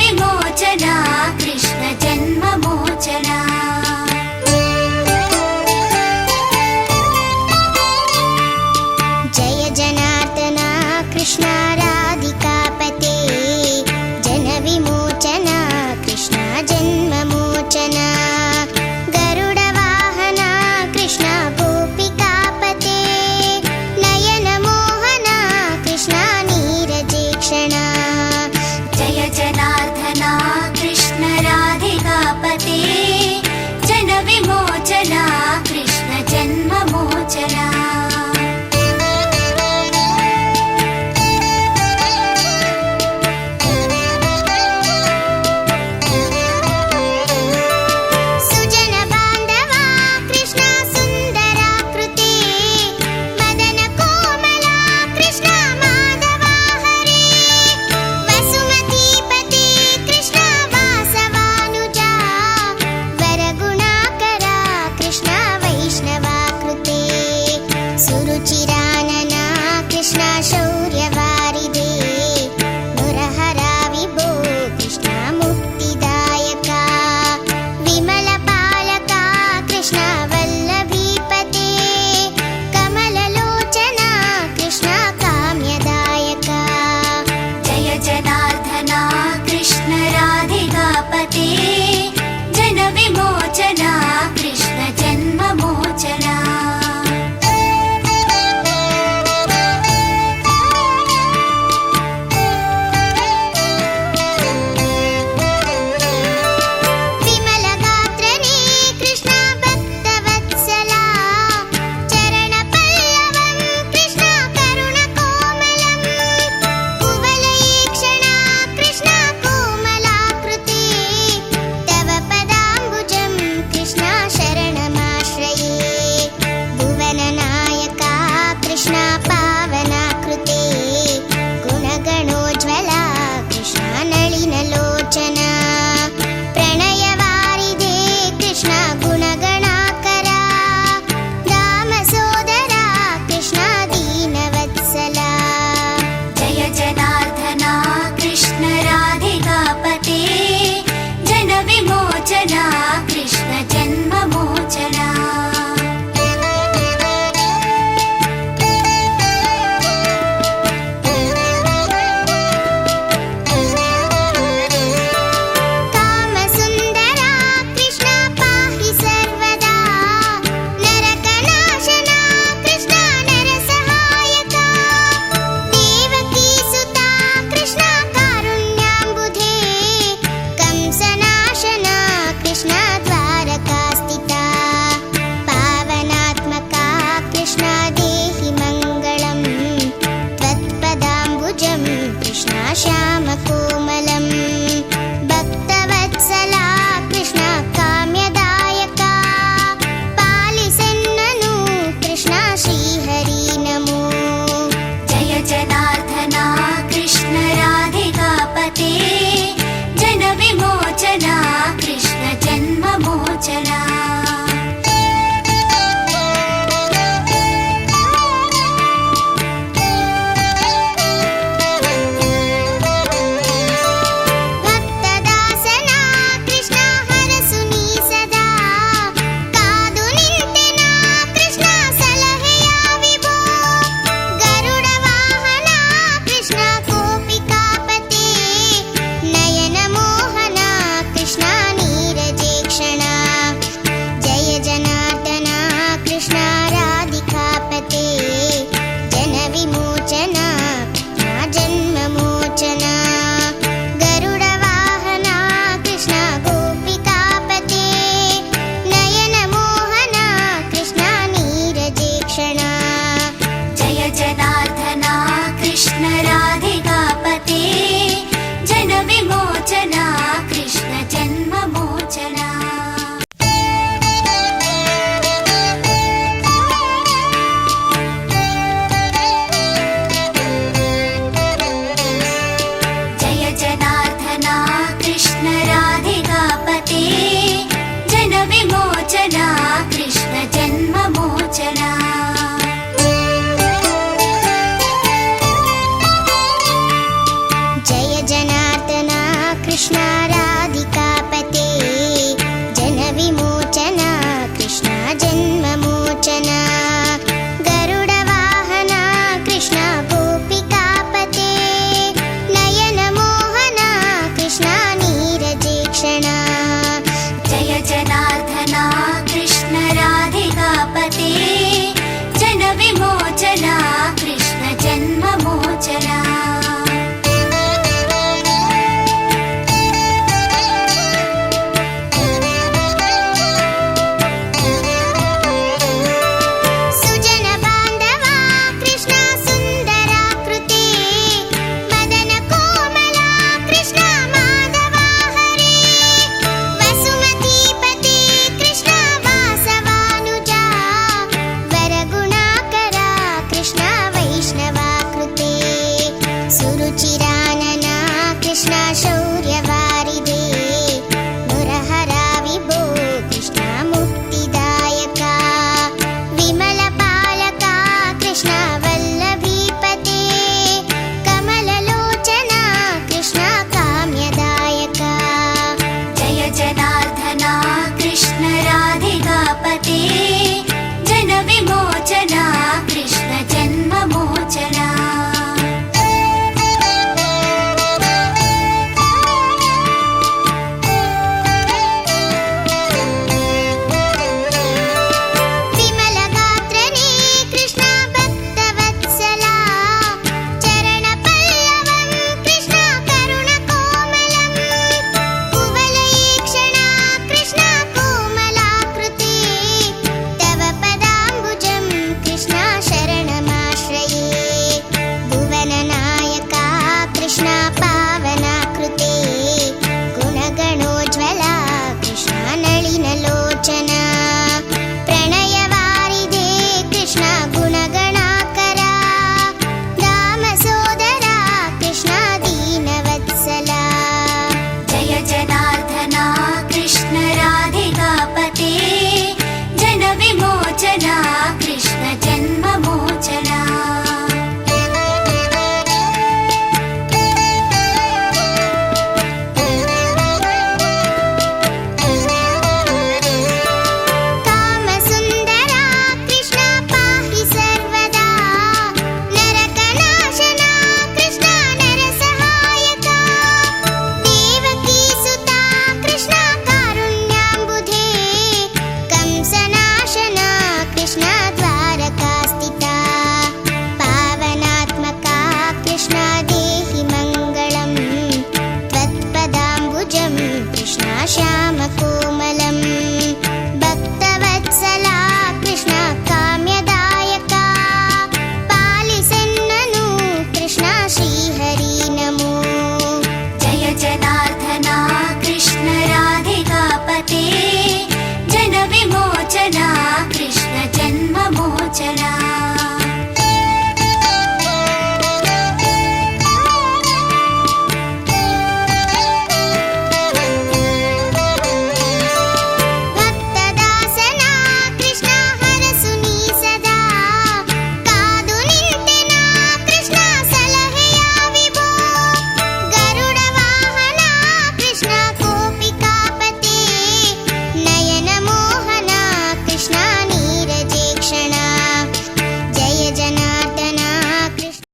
विमोचना कृष्ण जन्ममोचना जय जनार्दना कृष्ण राधिकापते जन विमोचना कृष्ण जन्ममोचना गरुड वाहना कृष्ण गोपिकापते नयन मोहना कृष्ण नीरजेक्षणा जय जनार्दना कृष्ण राधिकापते जन विमोचना कृष्ण जन्ममोचना सुजन बांधवा कृष्ण सुंदराकृते मदन कोमला कृष्ण माधवा हरे वसुमतीपते कृष्ण वासवानुजा वरगुणाकरा कृष्ण वैष्णवाकृते सुरुचिरानना कृष्ण शौर्यवारिधे मुरहरा विभो कृष्ण मुक्तिदायका विमलपालका कृष्ण वल्लभीपते कमललोचना कृष्ण काम्यदायका जय जनार्दना कृष्ण राधिकापते जन विमोचना कृष्ण जन्ममोचना विमलगात्रने कृष्ण भक्तवत्सला चरणपल्लवं कृष्ण करुणकोमलं कुवलयेक्षणा कृष्ण कोमलाकृते तव पदाम्बुजं कृष्ण शरणमाश्रये भुवननायका कृष्ण पावनाकृते गुणगणोज्ज्वला कृष्ण नलिनलोचना प्रणयवारिधे कृष्ण गुणगणाकरा दामसोदरा कृष्ण दीनवत्सला जय जनार्दना कृष्ण राधिकापते जन विमोचना कृष्ण जन्ममोचना कामसुन्दरा कृष्ण पाहि सर्वदा नरकनाशना कृष्ण नरसहायका देवकीसुता कृष्ण कारुण्याम्बुधे कंसनाशना कृष्ण द्वारकास्थिता पावनात्मका कृष्ण देहि मङ्गलं त्वत्पदाम्बुजं कृष्ण श्यामकोमलं भक्तवत्सला कृष्ण काम्यदायका पालिसन्ननु कृष्ण श्रीहरि नमो जय जनार्दना कृष्ण राधिकापते जन विमोचना कृष्ण जन्ममोचना भक्तदासना कृष्ण हरसुनी सदा कादु निंतेना कृष्ण सलहेया विभो गरुड वाहना कृष्ण गोपिकापते नयन मोहना कृष्ण नीरजेक्षणा जय जनार्दना कृष्ण राधिकापते जन विमोचना जन्ममोचना गरुड वाहना कृष्ण गोपिकापते नयन मोहना कृष्ण नीरजेक्षणा जय जनार्दना कृष्ण राधिकापते जन विमोचना कृष्ण जन्ममोचना जय जनार्दना कृष्ण राधिकापते जन विमोचना कृष्ण जन्ममोचना जय जनार्दना कृष्ण शौर्यवारिधे मुरहरा विभो कृष्ण मुक्तिदायका विमलपालका कृष्ण वल्लभीपते कमललोचना कृष्ण काम्यदायका जय जनार्दना कृष्ण राधिकापते जनविमोचना कृष्ण जन्ममोचना विमलगात्रने कृष्ण भक्तवत्सला चरणपल्लवं कृष्ण करुणकोमलं कुवलयेक्षणा कृष्ण कोमलाकृते तव पदाम्बुजं कृष्ण शरणमाश्रये भुवननायका कृष्ण पावनाकृते गुणगणोज्ज्वला कृष्ण नलिनलोचना प्रणयवारिधे कृष्ण गुणगणाकरा दामसोदरा कृष्ण दीनवत्सला जय जनार्दना कृष्ण राधिकापते जनविमोचना कृष्ण जन्ममोचना कामसुन्दरा कृष्ण पाहि सर्वदा नरकनाशना कृष्ण नरसहायका देवकीसुता कृष्ण कारुण्याम्बुधे कंसनाशना कृष्ण द्वारकास्थिता पावनात्मका कृष्ण देहि मङ्गलम् त्वत्पदाम्बुजं कृष्ण श्यामकोमलम् भक्तवत्सला कृष्ण काम्यदायका पालिसेन्ननु कृष्ण श्रीहरि नमो जय जनार्दना कृष्ण राधिकापते जनविमोचना कृष्ण जन्ममोचना